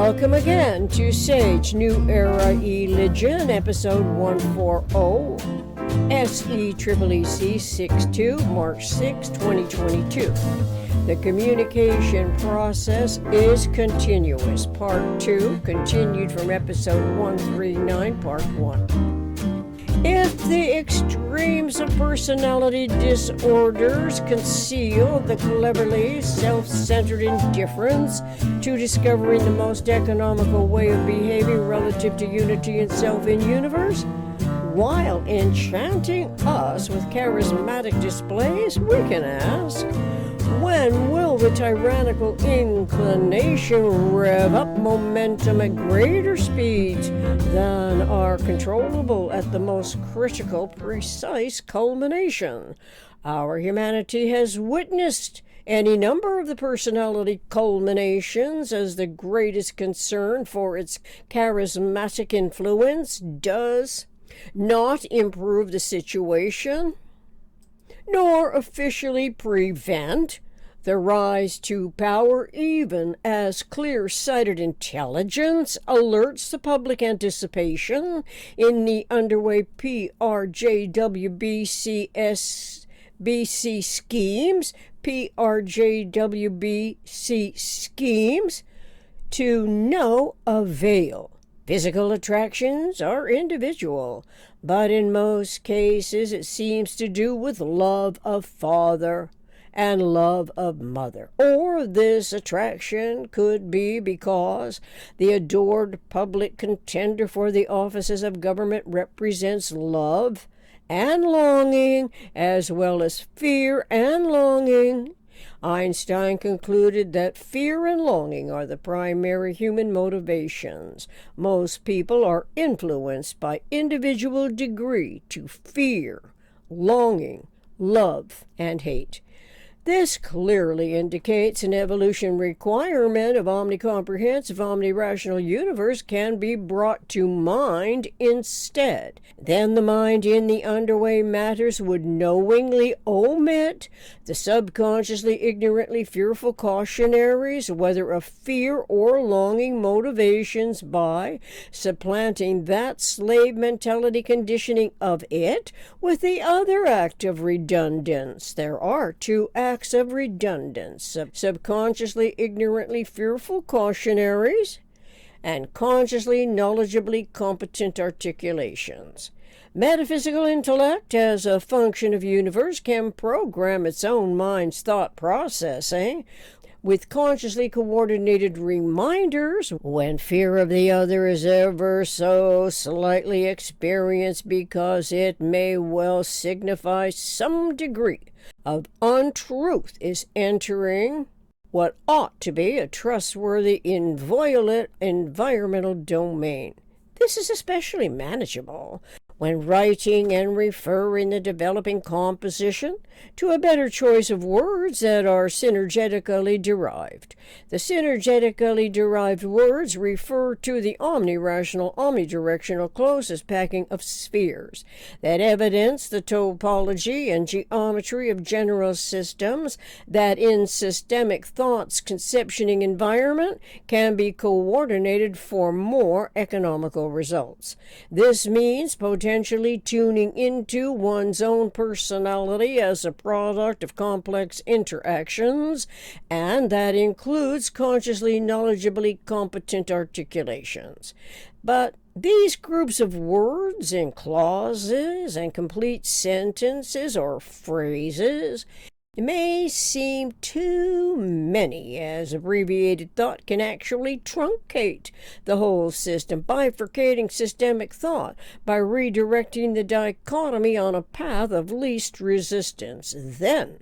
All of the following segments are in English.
Welcome again to Sage New Era Religion, episode 140, SEEEEC 62, March 6, 2022. The communication process is continuous. Part 2, continued from episode 139, part 1. If the extremes of personality disorders conceal the cleverly self-centered indifference to discovering the most economical way of behaving relative to unity and self in universe, while enchanting us with charismatic displays, we can ask, when will the tyrannical inclination rev up momentum at greater speeds than are controllable at the most critical, precise culmination? Our humanity has witnessed any number of the personality culminations as the greatest concern for its charismatic influence does not improve the situation, nor officially prevent the rise to power, even as clear-sighted intelligence alerts the public anticipation in the underway PRJWBCSchemes to no avail. Physical attractions are individual, but in most cases it seems to do with love of father and love of mother. Or this attraction could be because the adored public contender for the offices of government represents love and longing, as well as fear and longing. Einstein concluded that fear and longing are the primary human motivations. Most people are influenced by individual degree to fear, longing, love, and hate. This clearly indicates an evolution requirement of omnicomprehensive, omnirational universe can be brought to mind instead. Then the mind in the underway matters would knowingly omit the subconsciously, ignorantly fearful cautionaries, whether of fear or longing motivations, by supplanting that slave mentality conditioning of it with the other act of redundance. There are two acts of redundance: subconsciously, ignorantly fearful cautionaries and consciously, knowledgeably competent articulations. Metaphysical intellect, as a function of universe, can program its own mind's thought processing with consciously coordinated reminders when fear of the other is ever so slightly experienced, because it may well signify some degree of untruth is entering what ought to be a trustworthy, inviolate environmental domain. This is especially manageable when writing and referring the developing composition to a better choice of words that are synergetically derived. The synergetically derived words refer to the omnirational, omnidirectional closest packing of spheres that evidence the topology and geometry of general systems that in systemic thought's conceptioning environment can be coordinated for more economical results. This means potentially tuning into one's own personality as a product of complex interactions, and that includes consciously, knowledgeably competent articulations. But these groups of words and clauses and complete sentences or phrases may seem too many, as abbreviated thought can actually truncate the whole system, bifurcating systemic thought by redirecting the dichotomy on a path of least resistance. Then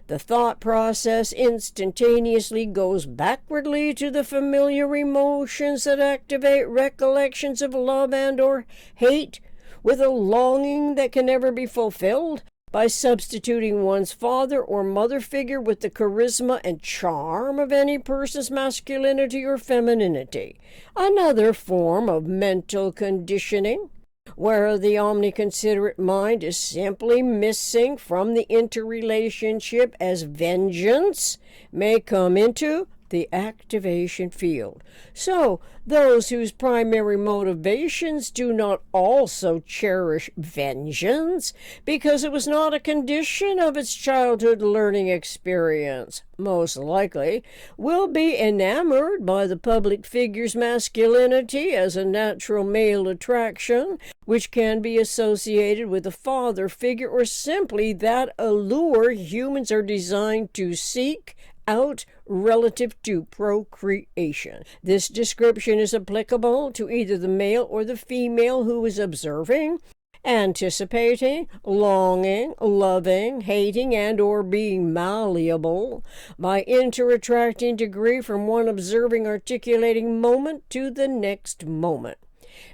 the thought process instantaneously goes backwardly to the familiar emotions that activate recollections of love and or hate with a longing that can never be fulfilled, by substituting one's father or mother figure with the charisma and charm of any person's masculinity or femininity. Another form of mental conditioning, where the omniconsiderate mind is simply missing from the interrelationship as vengeance, may come into the activation field. So, those whose primary motivations do not also cherish vengeance because it was not a condition of its childhood learning experience, most likely, will be enamored by the public figure's masculinity as a natural male attraction, which can be associated with a father figure or simply that allure humans are designed to seek out relative to procreation. This description is applicable to either the male or the female who is observing, anticipating, longing, loving, hating, and or being malleable by inter-attracting degree from one observing articulating moment to the next moment.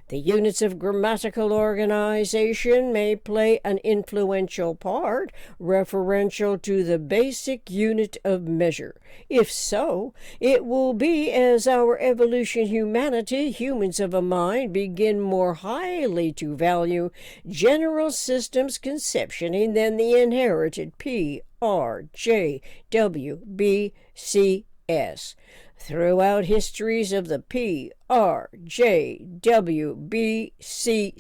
The units of grammatical organization may play an influential part, referential to the basic unit of measure. If so, it will be as our evolution humanity, humans of a mind, begin more highly to value general systems conceptioning than the inherited PRJWBCS. Throughout histories of the PRJWBC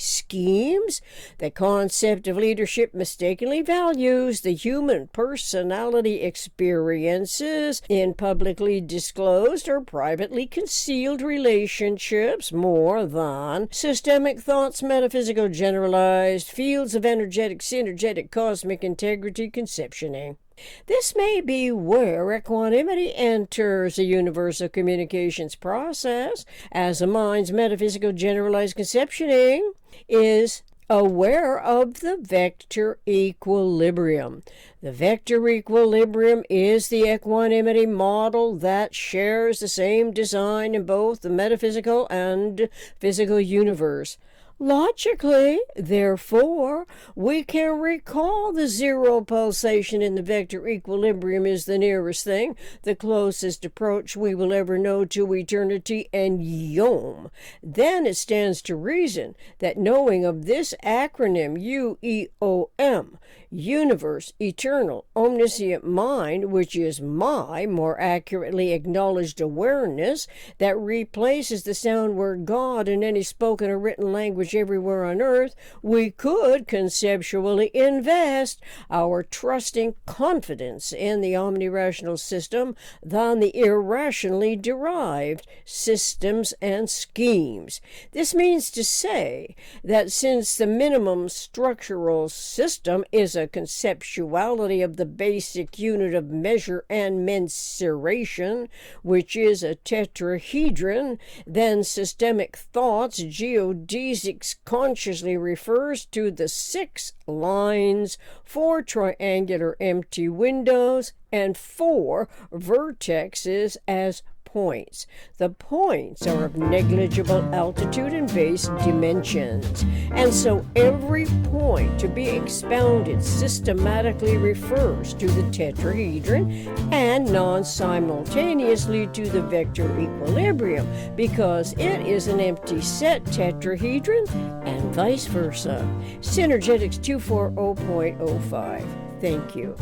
schemes, the concept of leadership mistakenly values the human personality experiences in publicly disclosed or privately concealed relationships more than systemic thoughts, metaphysical generalized fields of energetic, synergetic, cosmic integrity conceptioning. This may be where equanimity enters the universal communications process, as a mind's metaphysical generalized conceptioning is aware of the vector equilibrium. The vector equilibrium is the equanimity model that shares the same design in both the metaphysical and physical universe. Logically, therefore, we can recall the zero pulsation in the vector equilibrium is the nearest thing, the closest approach we will ever know to eternity, and yom. Then it stands to reason that knowing of this acronym UEOM, universe, eternal, omniscient mind, which is my more accurately acknowledged awareness that replaces the sound word God in any spoken or written language everywhere on earth, we could conceptually invest our trusting confidence in the omnirational system than the irrationally derived systems and schemes. This means to say that since the minimum structural system is a conceptuality of the basic unit of measure and mensuration, which is a tetrahedron, then systemic thoughts, geodesics, consciously refers to the 6 lines, 4 triangular empty windows, and 4 vertexes as points. The points are of negligible altitude and base dimensions, and so every point to be expounded systematically refers to the tetrahedron and non-simultaneously to the vector equilibrium, because it is an empty set tetrahedron and vice versa. Synergetics 240.05. Thank you.